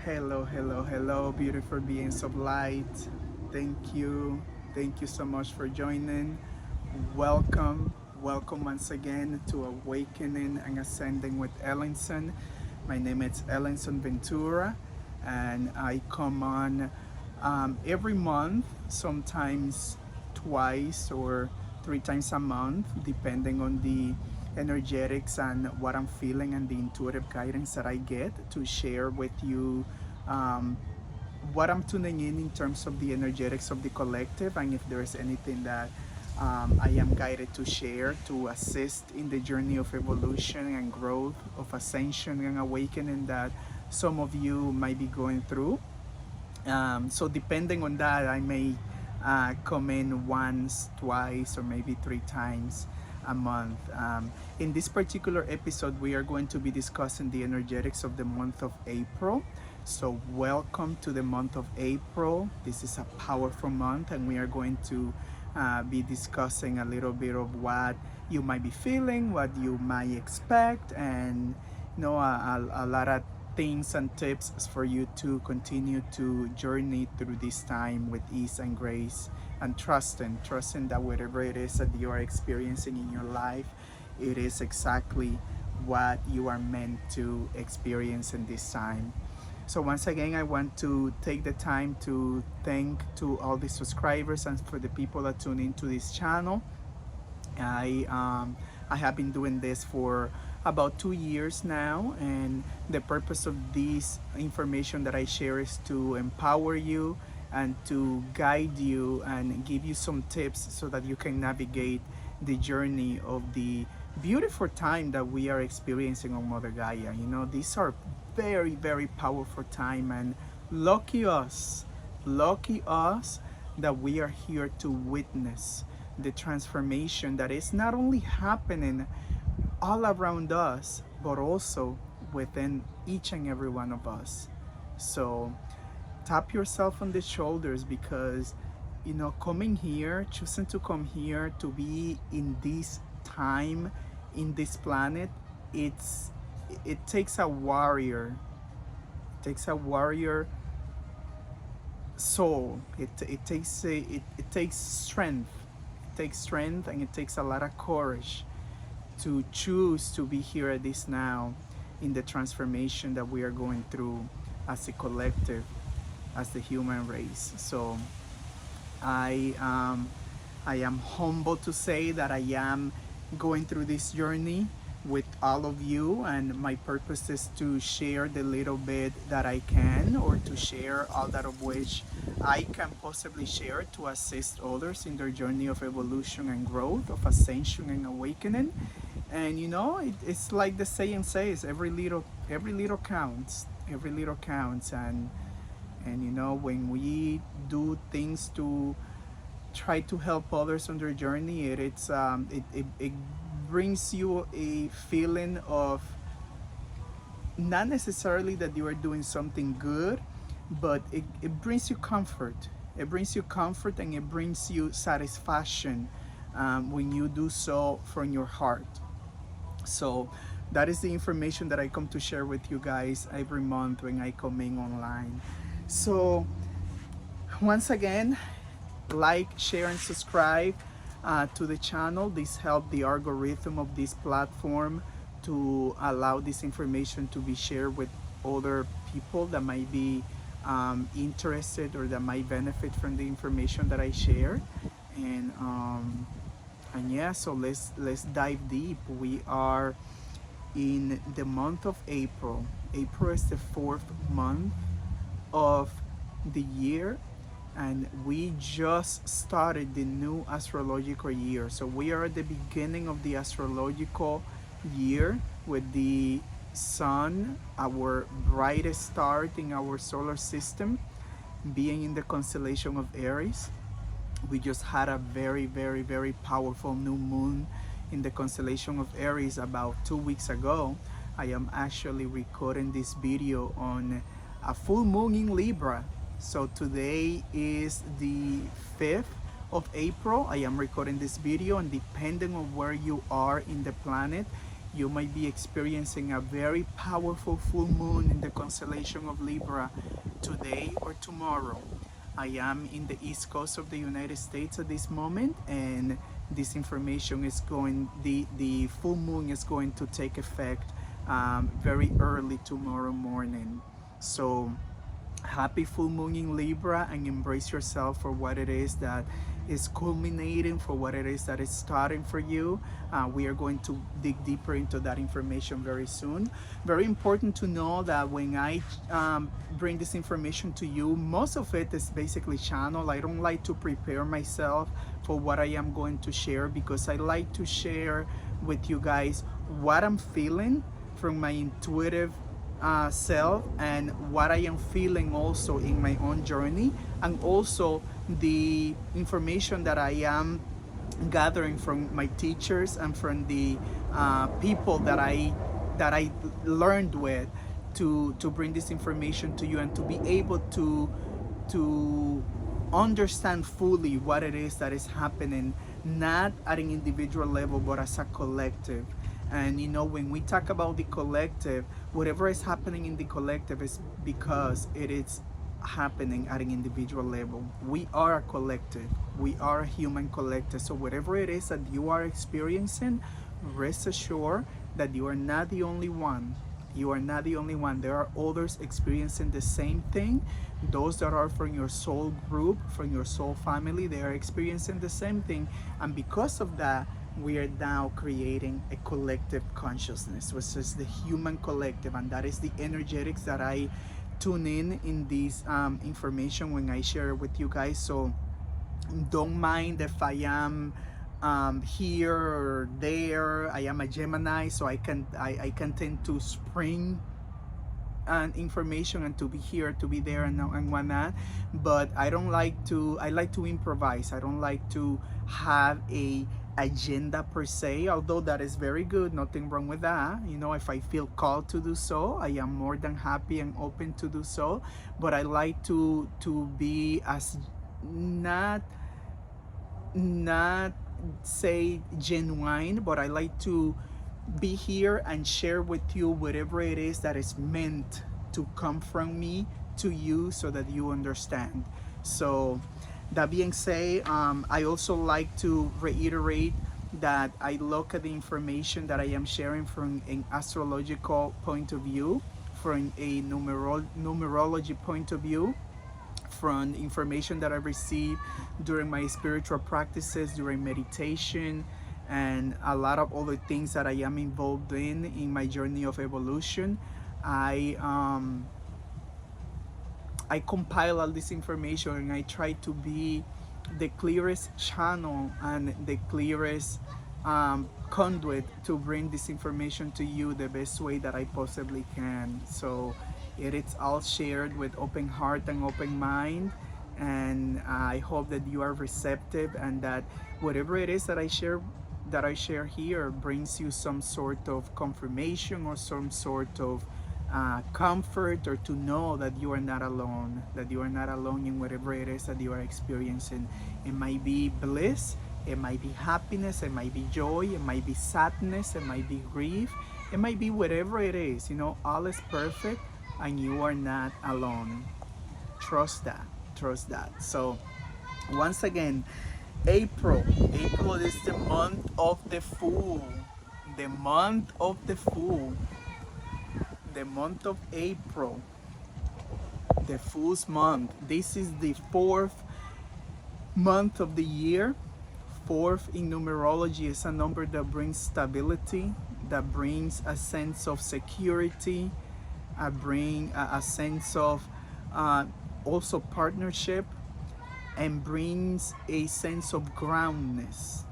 Hello, hello, hello, beautiful beings of light. Thank you. Thank you so much for joining. Welcome. Welcome once again to Awakening and Ascending with Ellenson. My name is Ellenson Ventura, and I come on every month, sometimes twice or three times a month, depending on the energetics and what I'm feeling and the intuitive guidance that I get to share with you um, what I'm tuning in terms of the energetics of the collective, and if there is anything that I am guided to share to assist in the journey of evolution and growth, of ascension and awakening that some of you might be going through. So depending on that, I may come in once, twice, or maybe three times a month. In this particular episode, we are going to be discussing the energetics of the month of April. So welcome to the month of April. This is a powerful month, and we are going to be discussing a little bit of what you might be feeling, what you might expect, and a lot of things and tips for you to continue to journey through this time with ease and grace, and trusting that whatever it is that you are experiencing in your life, it is exactly what you are meant to experience in this time. So once again, I want to take the time to thank to all the subscribers and for the people that tune into this channel. I um, I have been doing this for about 2 years now, and the purpose of this information that I share is to empower you and to guide you and give you some tips so that you can navigate the journey of the beautiful time that we are experiencing on Mother Gaia. These are very powerful time, and lucky us that we are here to witness the transformation that is not only happening all around us, but also within each and every one of us. So tap yourself on the shoulders, because coming here, choosing to come here to be in this time, in this planet, it takes a warrior. It takes a warrior soul. It takes strength. It takes strength, and it takes a lot of courage to choose to be here at this now, in the transformation that we are going through as a collective, as the human race. So I um, I am humbled to say that I am going through this journey with all of you, and my purpose is to share the little bit that I can, or to share all that of which I can possibly share to assist others in their journey of evolution and growth, of ascension and awakening. And it's like the saying says, every little counts, every little counts. And when we do things to try to help others on their journey, it brings you a feeling of, not necessarily that you are doing something good, but it brings you comfort. It brings you comfort, and it brings you satisfaction when you do so from your heart. So that is the information that I come to share with you guys every month when I come in online. So once again, like, share, and subscribe to the channel. This helps the algorithm of this platform to allow this information to be shared with other people that might be interested, or that might benefit from the information that I share. And yeah, so let's dive deep. We are in the month of April. April is the fourth month of the year, and we just started the new astrological year. So we are at the beginning of the astrological year, with the sun, our brightest star in our solar system, being in the constellation of Aries. We just had a very powerful new moon in the constellation of Aries about 2 weeks ago. I am actually recording this video on a full moon in Libra. So today is the 5th of April. I am recording this video, and depending on where you are in the planet, You might be experiencing a very powerful full moon in the constellation of Libra today or tomorrow. I am in the East Coast of the United States at this moment, and this information is going, the full moon is going to take effect very early tomorrow morning. So happy full moon in Libra, and embrace yourself for what it is that is culminating, for what it is that is starting for you. We are going to dig deeper into that information very soon. Very important to know that when I bring this information to you, most of it is basically channel. I don't like to prepare myself for what I am going to share, because I like to share with you guys what I'm feeling from my intuitive self, and what I am feeling also in my own journey, and also the information that I am gathering from my teachers and from the people that I learned with, to bring this information to you, and to be able to understand fully what it is that is happening, not at an individual level but as a collective. And you know, when we talk about the collective, whatever is happening in the collective is because it is happening at an individual level. We are a collective. We are a human collective. So whatever it is that you are experiencing, rest assured that you are not the only one. You are not the only one. There are others experiencing the same thing. Those that are from your soul group, from your soul family, they are experiencing the same thing. And because of that, we are now creating a collective consciousness, which is the human collective, and that is the energetics that I tune in this information when I share it with you guys. So don't mind if I am here or there. I am a Gemini, so I can tend to spring information, and to be here, to be there, and whatnot. But I like to improvise. I don't like to have a agenda per se, although that is very good, nothing wrong with that. You know, if I feel called to do so, I am more than happy and open to do so. But I like to be as not say genuine, but I like to be here and share with you whatever it is that is meant to come from me to you, so that you understand. So that being said, I also like to reiterate that I look at the information that I am sharing from an astrological point of view, from a numerology point of view, from information that I received during my spiritual practices, during meditation, and a lot of other things that I am involved in my journey of evolution. I compile all this information, and I try to be the clearest channel and the clearest conduit to bring this information to you the best way that I possibly can. So it is all shared with open heart and open mind, and I hope that you are receptive, and that whatever it is that I share here brings you some sort of confirmation, or some sort of comfort, or to know that you are not alone, in whatever it is that you are experiencing. It might be bliss, it might be happiness, it might be joy, it might be sadness, it might be grief, it might be whatever it is. You know, all is perfect, and you are not alone. Trust that. So once again, April is the month of the Fool. The month of April, the Fool's month. This is the 4th month of the year. 4th in numerology is a number that brings stability, that brings a sense of security, bring a sense of also partnership, and brings a sense of groundness.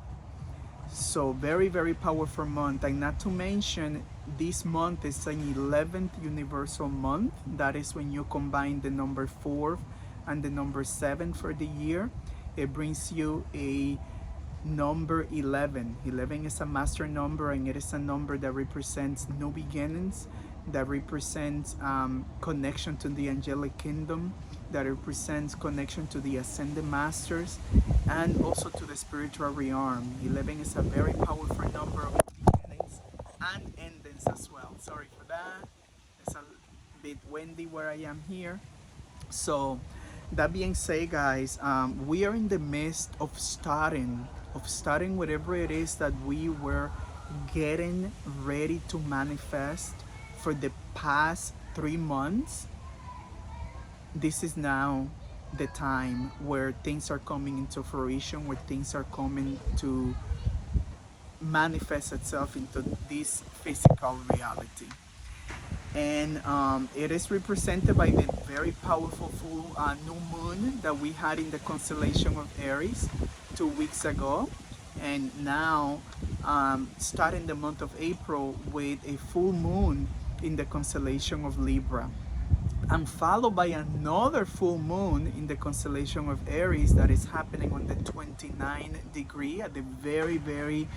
So very, very powerful month. And not to mention, this month is an 11th universal month. That is when you combine the number 4 and the number 7 for the year. It brings you a number 11. 11 is a master number, and it is a number that represents new beginnings, that represents connection to the angelic kingdom, that represents connection to the ascended masters, and also to the spiritual realm. 11 is a very powerful number of beginnings, and Sorry for that. It's a bit windy where I am here. So, that being said, guys, we are in the midst of starting whatever it is that we were getting ready to manifest for the past 3 months. This is now the time where things are coming into fruition, where things are coming to manifest itself into this physical reality. And it is represented by the very powerful full new moon that we had in the constellation of Aries 2 weeks ago, and now starting the month of April with a full moon in the constellation of Libra, and followed by another full moon in the constellation of Aries that is happening on the 29th degree at the very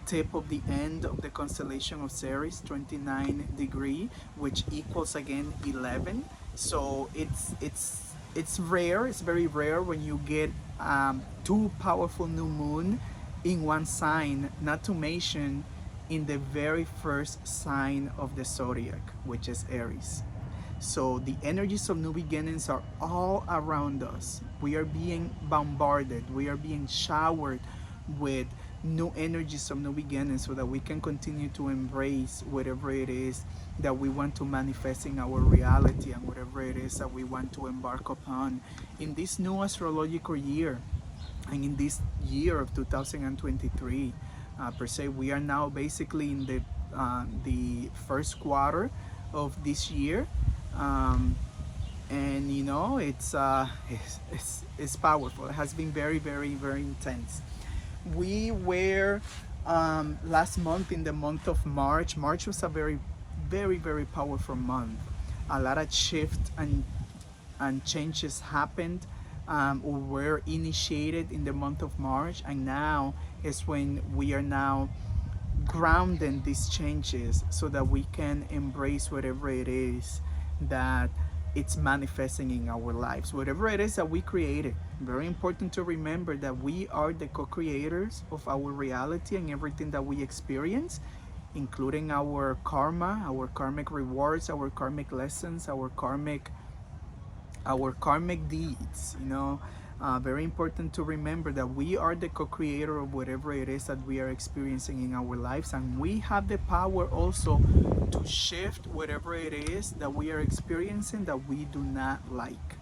tip of the end of the constellation of Aries, 29 degree, which equals again 11. So it's rare. It's very rare when you get two powerful new moon in one sign, not to mention in the very first sign of the zodiac, which is Aries. So the energies of new beginnings are all around us. We are being bombarded. We are being showered with new energies of new beginnings so that we can continue to embrace whatever it is that we want to manifest in our reality and whatever it is that we want to embark upon in this new astrological year and in this year of 2023. Per se, we are now basically in the first quarter of this year. And you know, it's powerful. It has been very intense. We were last month, in the month of March. March was a very powerful month. A lot of shift and changes happened or were initiated in the month of March, and now is when we are now grounding these changes so that we can embrace whatever it is that it's manifesting in our lives, whatever it is that we created. Very important to remember that we are the co-creators of our reality and everything that we experience, including our karma, our karmic rewards, our karmic lessons, our karmic deeds. Very important to remember that we are the co-creator of whatever it is that we are experiencing in our lives, and we have the power also to shift whatever it is that we are experiencing that we do not like.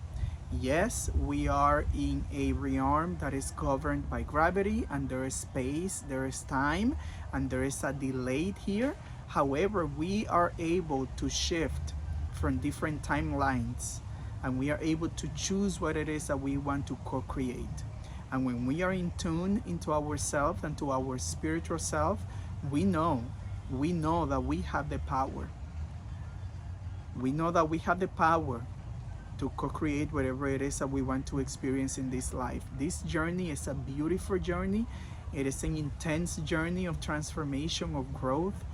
Yes, we are in a realm that is governed by gravity, and there is space, there is time, and there is a delay here. However, we are able to shift from different timelines, and we are able to choose what it is that we want to co-create. And when we are in tune into ourselves and to our spiritual self, we know that we have the power. We know that we have the power to co-create whatever it is that we want to experience in this life. This journey is a beautiful journey. It is an intense journey of transformation, of growth.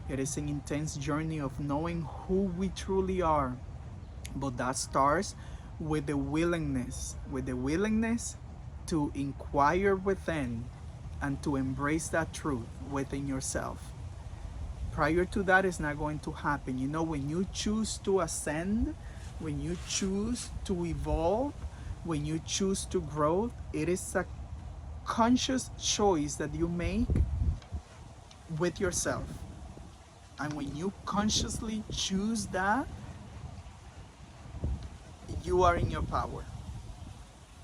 It is an intense journey of knowing who we truly are. But that starts with the willingness to inquire within and to embrace that truth within yourself. Prior to that, it's not going to happen. When you choose to ascend, when you choose to evolve, when you choose to grow, it is a conscious choice that you make with yourself. And when you consciously choose that, you are in your power.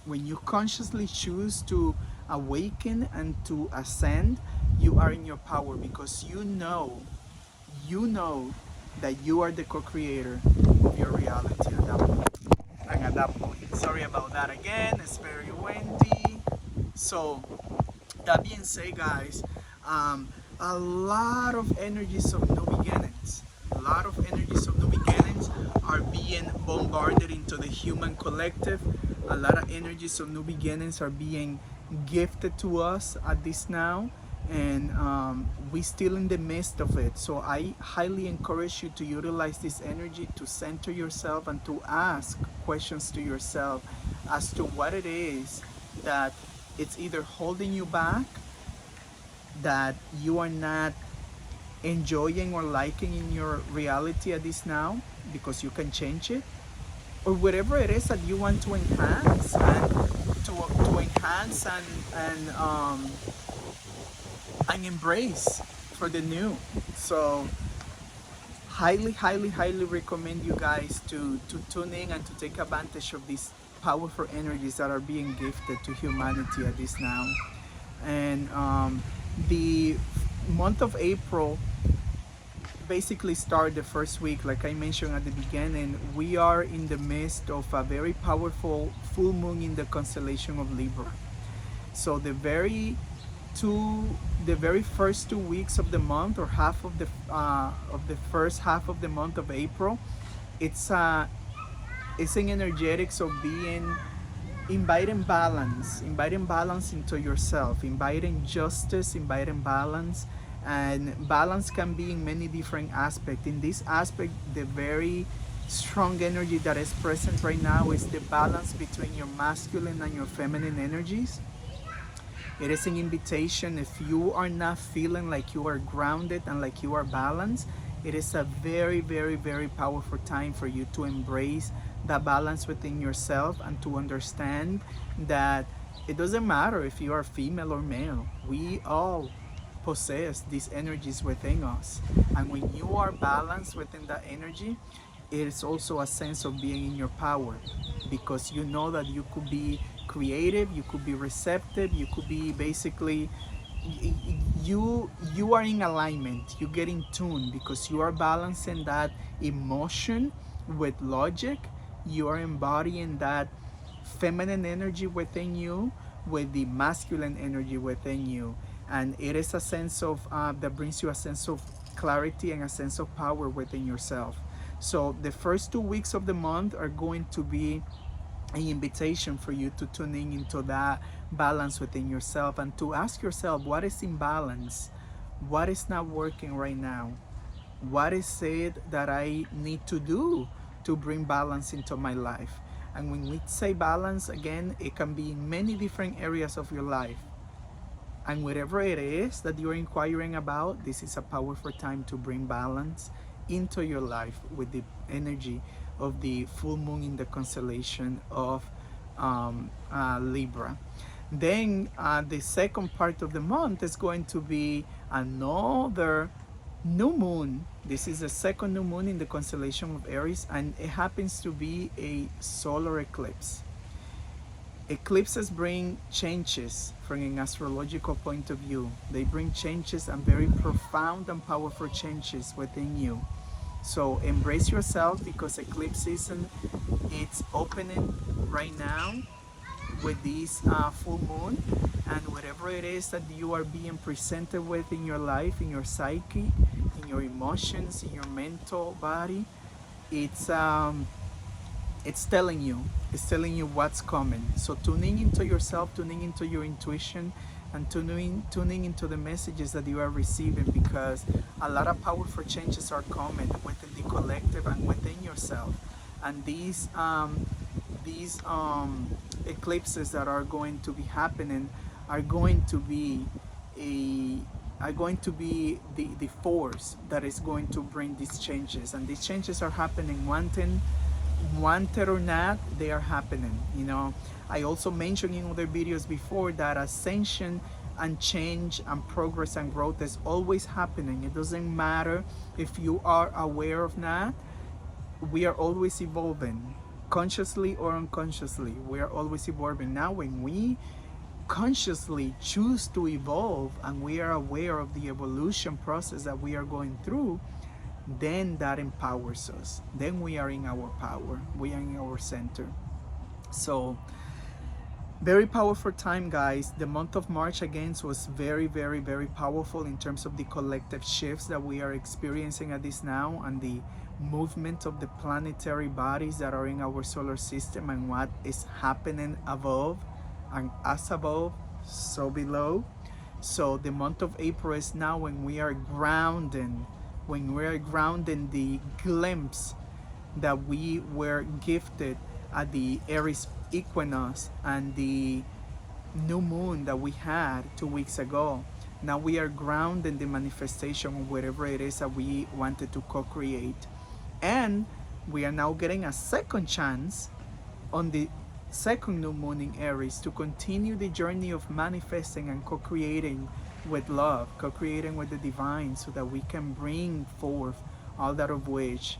When you consciously choose to awaken and to ascend, you are in your power, because you know that you are the co-creator of your reality at that point. And at that point, sorry about that again, it's very windy. So that being said, guys, a lot of energies of new beginnings, are being bombarded into the human collective. A lot of energies of new beginnings are being gifted to us at this now, and we're still in the midst of it. So I highly encourage you to utilize this energy to center yourself and to ask questions to yourself as to what it is that it's either holding you back, that you are not enjoying or liking in your reality at this now, because you can change it, or whatever it is that you want to enhance and to enhance and embrace for the new. So highly recommend you guys to tune in and to take advantage of these powerful energies that are being gifted to humanity at this now. And the month of April basically start the first week, like I mentioned at the beginning. We are in the midst of a very powerful full moon in the constellation of Libra. So the very first 2 weeks of the month, or half of the first half of the month of April, it's an energetics of being inviting balance into yourself, inviting justice, inviting balance. And balance can be in many different aspects. In this aspect, the very strong energy that is present right now is the balance between your masculine and your feminine energies. It is an invitation. If you are not feeling like you are grounded and like you are balanced, it is a very powerful time for you to embrace that balance within yourself and to understand that it doesn't matter if you are female or male. We all possess these energies within us. And when you are balanced within that energy, it is also a sense of being in your power, because you know that you could be creative, you could be receptive, you could be basically you are in alignment, you get in tune, because you are balancing that emotion with logic. You are embodying that feminine energy within you with the masculine energy within you, and it is a sense of that brings you a sense of clarity and a sense of power within yourself. So the first 2 weeks of the month are going to be an invitation for you to tune in into that balance within yourself and to ask yourself, what is in balance, what is not working right now, what is it that I need to do to bring balance into my life. And when we say balance, again, it can be in many different areas of your life. And whatever it is that you're inquiring about, this is a powerful time to bring balance into your life with the energy of the full moon in the constellation of Libra. Then the second part of the month is going to be another new moon. This is the second new moon in the constellation of Aries, and it happens to be a solar eclipse. Eclipses bring changes from an astrological point of view. They bring changes, and very profound and powerful changes within you. So embrace yourself, because eclipse season, it's opening right now with this full moon. And whatever it is that you are being presented with in your life, in your psyche, in your emotions, in your mental body, it's telling you what's coming. So tuning into yourself, tuning into your intuition, and tuning into the messages that you are receiving, because a lot of powerful changes are coming within the collective and within yourself. And these eclipses that are going to be happening are going to be the force that is going to bring these changes. And these changes are happening, wanted or not, they are happening. You know, I also mentioned in other videos before that ascension and change and progress and growth is always happening. It doesn't matter if you are aware of that. We are always evolving, consciously or unconsciously. We are always evolving. Now when we consciously choose to evolve and we are aware of the evolution process that we are going through, then that empowers us. Then we are in our power, we are in our center. So very powerful time, guys. The month of March again was very powerful in terms of the collective shifts that we are experiencing at this now, and the movement of the planetary bodies that are in our solar system, and what is happening above, and as above, so below. So the month of April is now when we are grounding the glimpse that we were gifted at the Aries equinox and the new moon that we had 2 weeks ago. Now we are grounded in the manifestation of whatever it is that we wanted to co-create. And we are now getting a second chance on the second new moon in Aries to continue the journey of manifesting and co-creating with love, co-creating with the divine, so that we can bring forth all that of which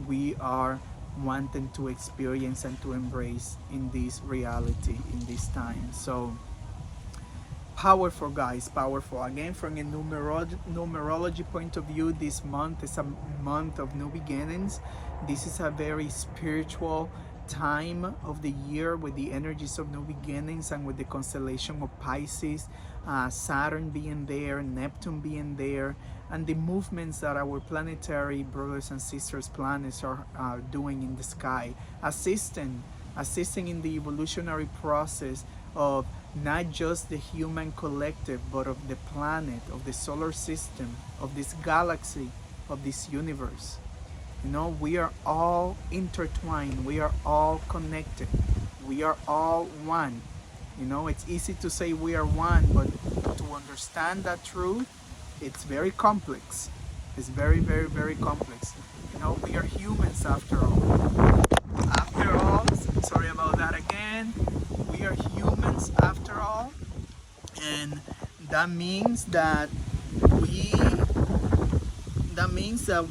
we are wanting to experience and to embrace in this reality, in this time. So powerful, guys, powerful. Again, from a numerology point of view, this month is a month of new beginnings. This is a very spiritual time of the year, with the energies of new beginnings and with the constellation of Pisces, Saturn being there, Neptune being there, and the movements that our planetary brothers and sisters planets are doing in the sky, assisting in the evolutionary process of not just the human collective, but of the planet, of the solar system, of this galaxy, of this universe. You know, we are all intertwined, we are all connected, we are all one. You know, it's easy to say we are one, but to understand that truth, it's very complex. It's very, very, very complex. You know, we are humans after all. After all, sorry about that again. We are humans after all, and that means that we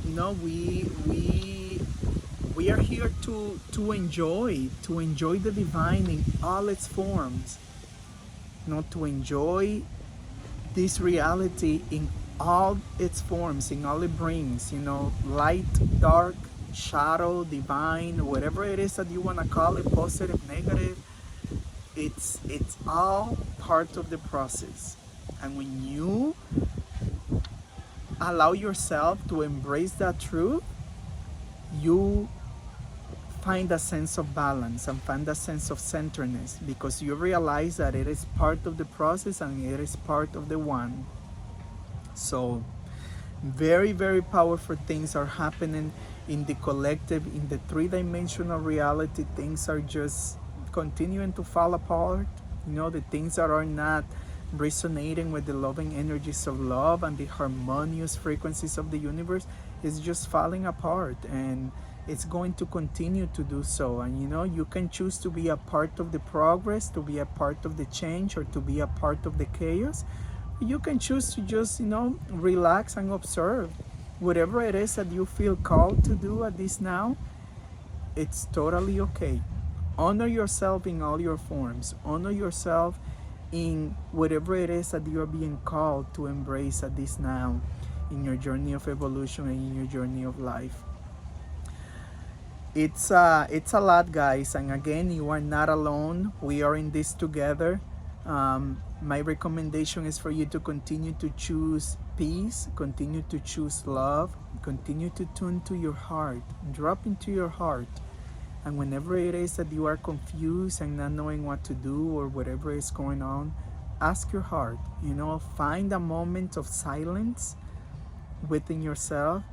you know, we are here to enjoy the divine in all its forms, you know, to enjoy this reality in all its forms, in all it brings, you know, light, dark, shadow, divine, whatever it is that you want to call it, positive, negative. It's all part of the process. And when you allow yourself to embrace that truth, you find a sense of balance and find a sense of centeredness, because you realize that it is part of the process and it is part of the one. So very, very powerful things are happening in the collective, in the three-dimensional reality. Things are just continuing to fall apart. You know, the things that are not resonating with the loving energies of love and the harmonious frequencies of the universe is just falling apart, and it's going to continue to do so. And you know, you can choose to be a part of the progress, to be a part of the change, or to be a part of the chaos. You can choose to just, you know, relax and observe whatever it is that you feel called to do at this now. It's totally okay. Honor yourself in all your forms. Honor yourself in whatever it is that you are being called to embrace at this now, in your journey of evolution and in your journey of life. It's a lot, guys, and again, you are not alone. We are in this together. My recommendation is for you to continue to choose peace, continue to choose love, continue to tune to your heart, drop into your heart. And whenever it is that you are confused and not knowing what to do or whatever is going on, ask your heart, you know, find a moment of silence within yourself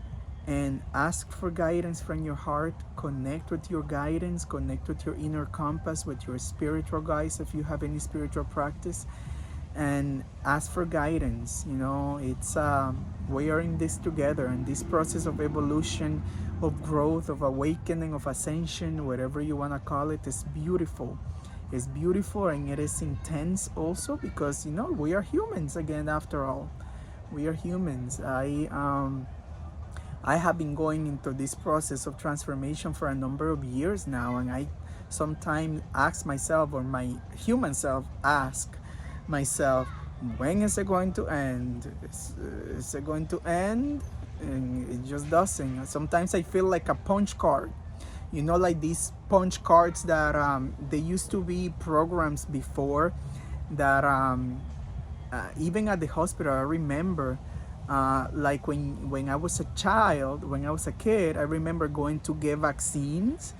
and ask for guidance from your heart. Connect with your guidance, connect with your inner compass, with your spiritual guides if you have any spiritual practice, and ask for guidance. You know, it's we are in this together, and this process of evolution, of growth, of awakening, of ascension, whatever you want to call it, is beautiful. It's beautiful, and it is intense also, because, you know, we are humans again after all. We are humans. I have been going into this process of transformation for a number of years now, and I sometimes ask myself, or my human self ask myself, when is it going to end? Is it going to end? And it just doesn't. Sometimes I feel like a punch card, you know, like these punch cards that they used to be programs before that even at the hospital, I remember like when I was a child, when I was a kid, I remember going to get vaccines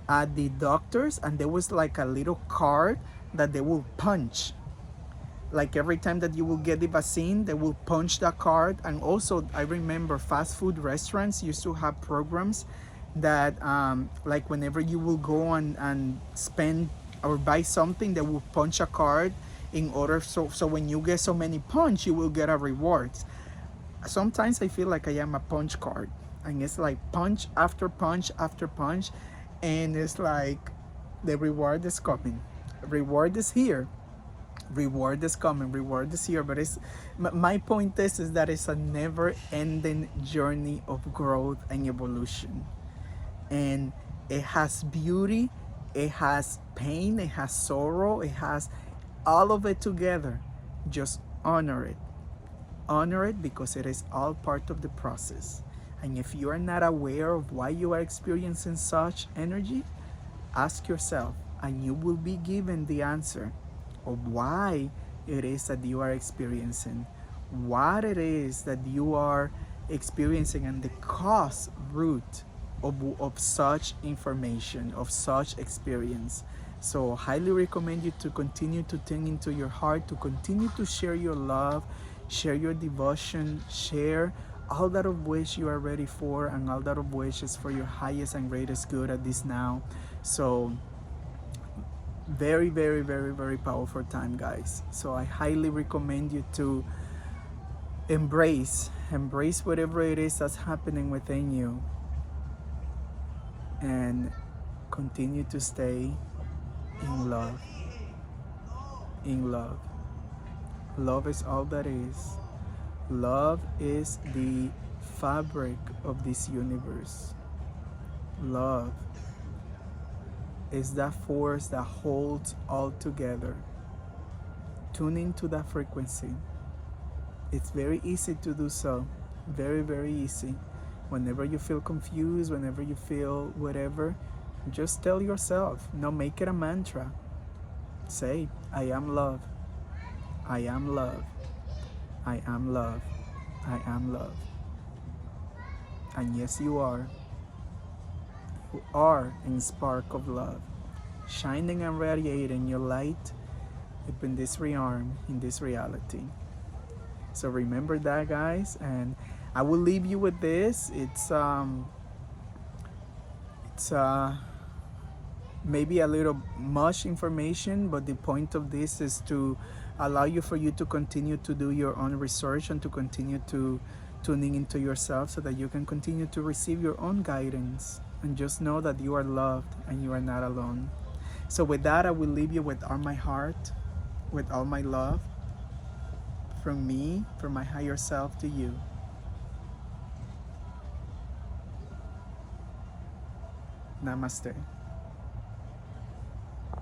at the doctors, and there was like a little card that they will punch. Like every time that you will get the vaccine, they will punch that card. And also, I remember fast food restaurants used to have programs that like whenever you will go and spend or buy something, they will punch a card in order, so when you get so many punch, you will get a reward. Sometimes I feel like I am a punch card, and it's like punch after punch after punch, and it's like the reward is coming, reward is here, reward is coming, reward is here. But it's my point is that it's a never ending journey of growth and evolution, and it has beauty, it has pain, it has sorrow, it has all of it together. Just honor it. Honor it, because it is all part of the process. And if you are not aware of why you are experiencing such energy, ask yourself, and you will be given the answer of why it is that you are experiencing, what it is that you are experiencing, and the cause root of such information, of such experience. So highly recommend you to continue to tune into your heart, to continue to share your love, share your devotion, share all that of which you are ready for, and all that of which is for your highest and greatest good at this now. So very, very, very, very powerful time, guys. So I highly recommend you to embrace whatever it is that's happening within you, and continue to stay in love. In love. Love is all that is. Love is the fabric of this universe. Love is that force that holds all together. Tune into that frequency. It's very easy to do so. Very, very easy. Whenever you feel confused, whenever you feel whatever, just tell yourself, no, make it a mantra. Say, I am love. I am love. I am love. I am love. And yes, you are. You are in spark of love, shining and radiating your light in this realm, in this reality. So remember that, guys, and I will leave you with this. It's maybe a little much information, but the point of this is to allow you for you to continue to do your own research and to continue to tuning into yourself, so that you can continue to receive your own guidance, and just know that you are loved and you are not alone. So with that, I will leave you with all my heart, with all my love, from me, from my higher self to you. Namaste.